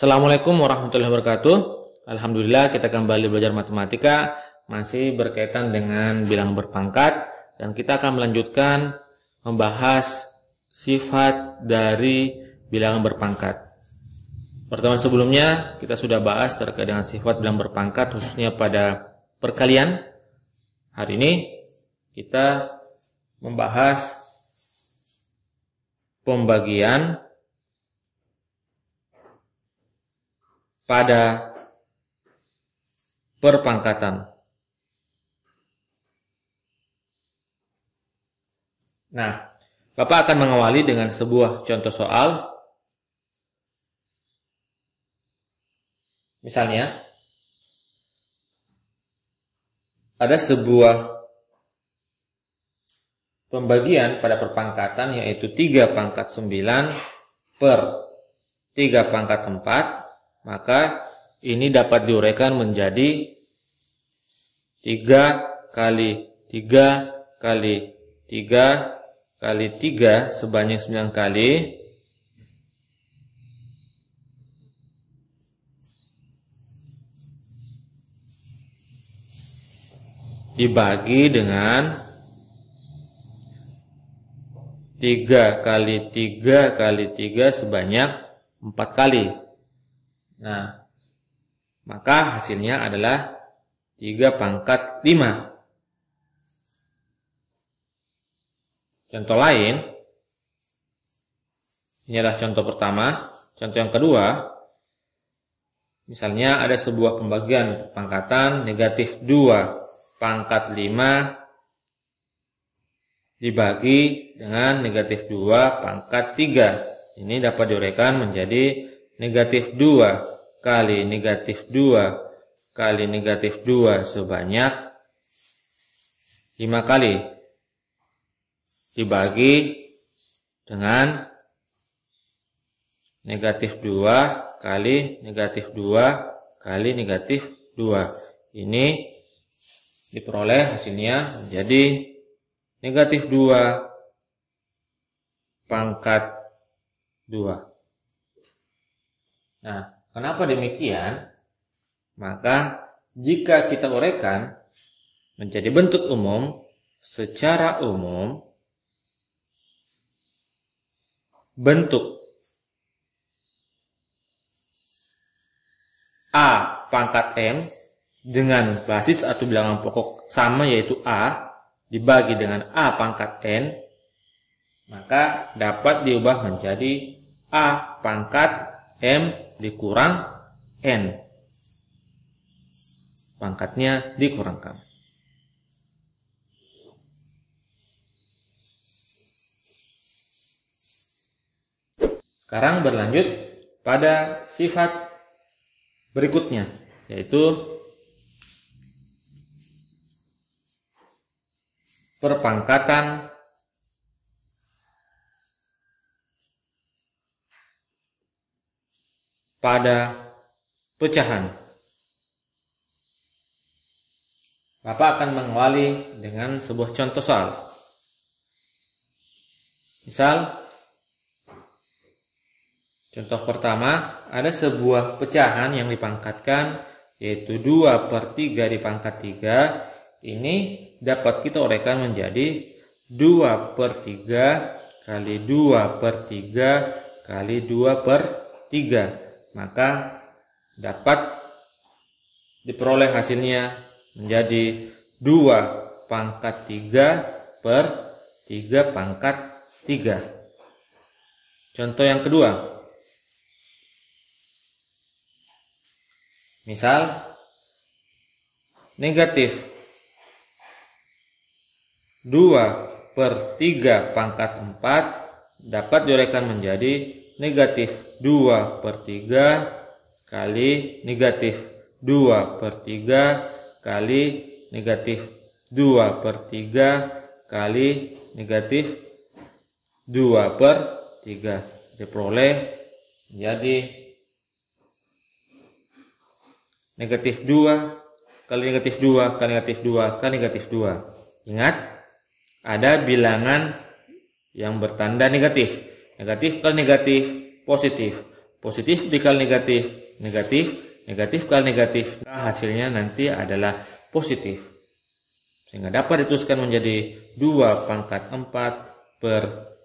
Assalamualaikum warahmatullahi wabarakatuh. Alhamdulillah kita kembali belajar matematika, masih berkaitan dengan bilangan berpangkat, dan kita akan melanjutkan membahas sifat dari bilangan berpangkat. Pertemuan sebelumnya kita sudah bahas terkait dengan sifat bilangan berpangkat khususnya pada perkalian. Hari ini kita membahas pembagian pada perpangkatan. Nah, Bapak akan mengawali dengan sebuah contoh soal. Misalnya, ada sebuah pembagian pada perpangkatan yaitu 3 pangkat 9 per 3 pangkat 4. Maka ini dapat diuraikan menjadi 3 kali 3 kali 3 kali 3 sebanyak 9 kali dibagi dengan 3 kali 3 kali 3 sebanyak 4 kali. Nah, maka hasilnya adalah 3 pangkat 5. Contoh lain, ini adalah contoh pertama. Contoh yang kedua, misalnya ada sebuah pembagian pangkatan negatif 2 pangkat 5 dibagi dengan negatif 2 pangkat 3. Ini dapat diuraikan menjadi negatif 2 kali negatif 2 kali negatif 2 sebanyak 5 kali dibagi dengan negatif 2 kali negatif 2 kali negatif 2. Ini diperoleh hasilnya menjadi negatif 2 pangkat 2. Nah, kenapa demikian? Maka jika kita uraikan menjadi bentuk umum, secara umum bentuk A pangkat M dengan basis atau bilangan pokok sama yaitu A dibagi dengan A pangkat N, maka dapat diubah menjadi A pangkat M dikurang N. Pangkatnya dikurangkan. Sekarang berlanjut pada sifat berikutnya, yaitu perpangkatan pada pecahan. Bapak akan mengawali dengan sebuah contoh soal. Misal, contoh pertama, ada sebuah pecahan yang dipangkatkan yaitu 2 per 3 dipangkat 3. Ini dapat kita uraikan menjadi 2 per 3 kali 2 per 3 kali 2 per 3. Maka dapat diperoleh hasilnya menjadi 2 pangkat 3 per 3 pangkat 3. Contoh yang kedua. Misal, negatif 2 per 3 pangkat 4 dapat diuraikan menjadi negatif 2 per 3 kali negatif 2 per 3 kali negatif 2 per 3 kali negatif 2 per 3. Diperoleh menjadi negatif 2 kali negatif 2 kali negatif 2 kali negatif 2. Ingat, ada bilangan yang bertanda negatif. Negatif kali negatif positif. positif dikali negatif, negatif kali negatif, hasilnya nanti adalah positif. Sehingga dapat dituliskan menjadi 2 pangkat 4 per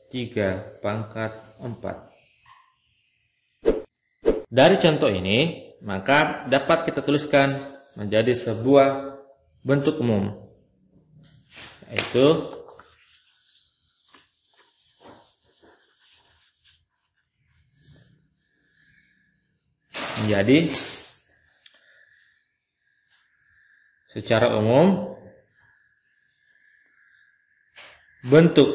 3 pangkat 4. Dari contoh ini, maka dapat kita tuliskan menjadi sebuah bentuk umum, yaitu menjadi secara umum bentuk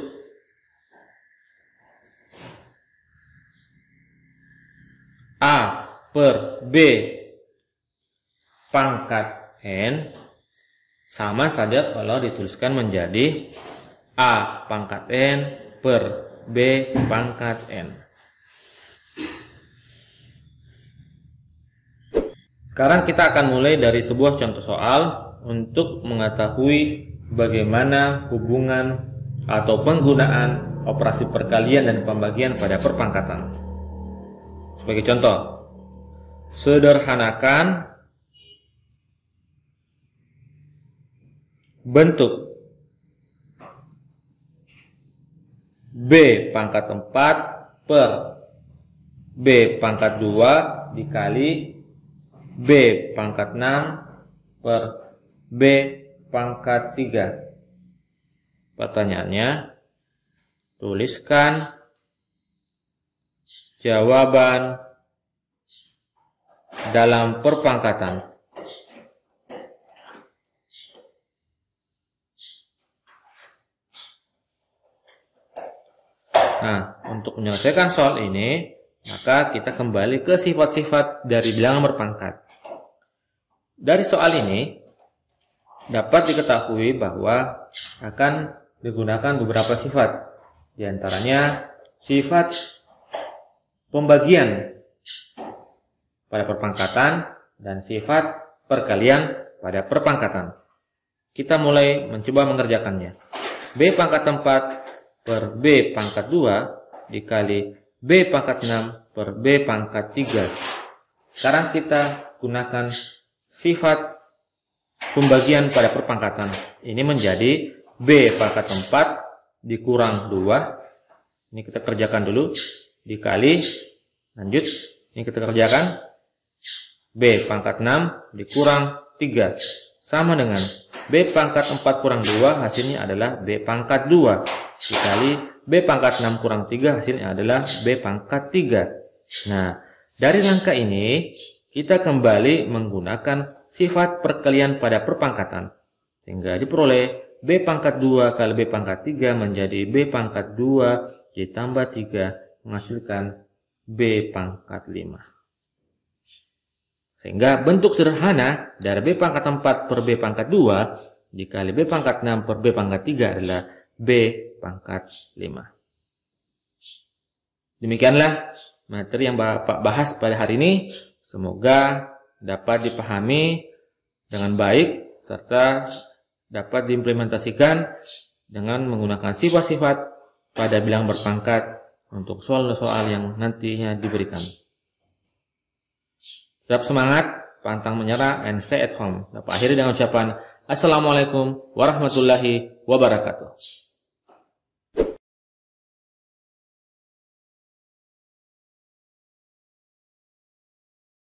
A per B pangkat N sama saja kalau dituliskan menjadi A pangkat N per B pangkat N. Sekarang kita akan mulai dari sebuah contoh soal untuk mengetahui bagaimana hubungan atau penggunaan operasi perkalian dan pembagian pada perpangkatan. Sebagai contoh, sederhanakan bentuk B pangkat 4 per B pangkat 2 dikali B pangkat 6 per B pangkat 3. Pertanyaannya, tuliskan jawaban dalam perpangkatan. Nah, untuk menyelesaikan soal ini, maka kita kembali ke sifat-sifat dari bilangan berpangkat. Dari soal ini, dapat diketahui bahwa akan digunakan beberapa sifat. Di antaranya, sifat pembagian pada perpangkatan dan sifat perkalian pada perpangkatan. Kita mulai mencoba mengerjakannya. B pangkat 4 per B pangkat 2 dikali B pangkat 6 per B pangkat 3. Sekarang kita gunakan sifat pembagian pada perpangkatan. Ini menjadi B pangkat 4 dikurang 2. Ini kita kerjakan dulu. Dikali, lanjut. Ini kita kerjakan. B pangkat 6 dikurang 3. Sama dengan B pangkat 4 kurang 2, hasilnya adalah B pangkat 2. Dikali B pangkat 6 kurang 3, hasilnya adalah B pangkat 3. Nah, dari rangka ini, kita kembali menggunakan sifat perkalian pada perpangkatan. Sehingga diperoleh B pangkat 2 kali B pangkat 3 menjadi B pangkat 2 ditambah 3 menghasilkan B pangkat 5. Sehingga bentuk sederhana dari B pangkat 4 per B pangkat 2 dikali B pangkat 6 per B pangkat 3 adalah B pangkat 5. Demikianlah materi yang Bapak bahas pada hari ini. Semoga dapat dipahami dengan baik serta dapat diimplementasikan dengan menggunakan sifat-sifat pada bilangan berpangkat untuk soal-soal yang nantinya diberikan. Tetap semangat, pantang menyerah, and stay at home. Dapat akhiri dengan ucapan Assalamualaikum warahmatullahi wabarakatuh.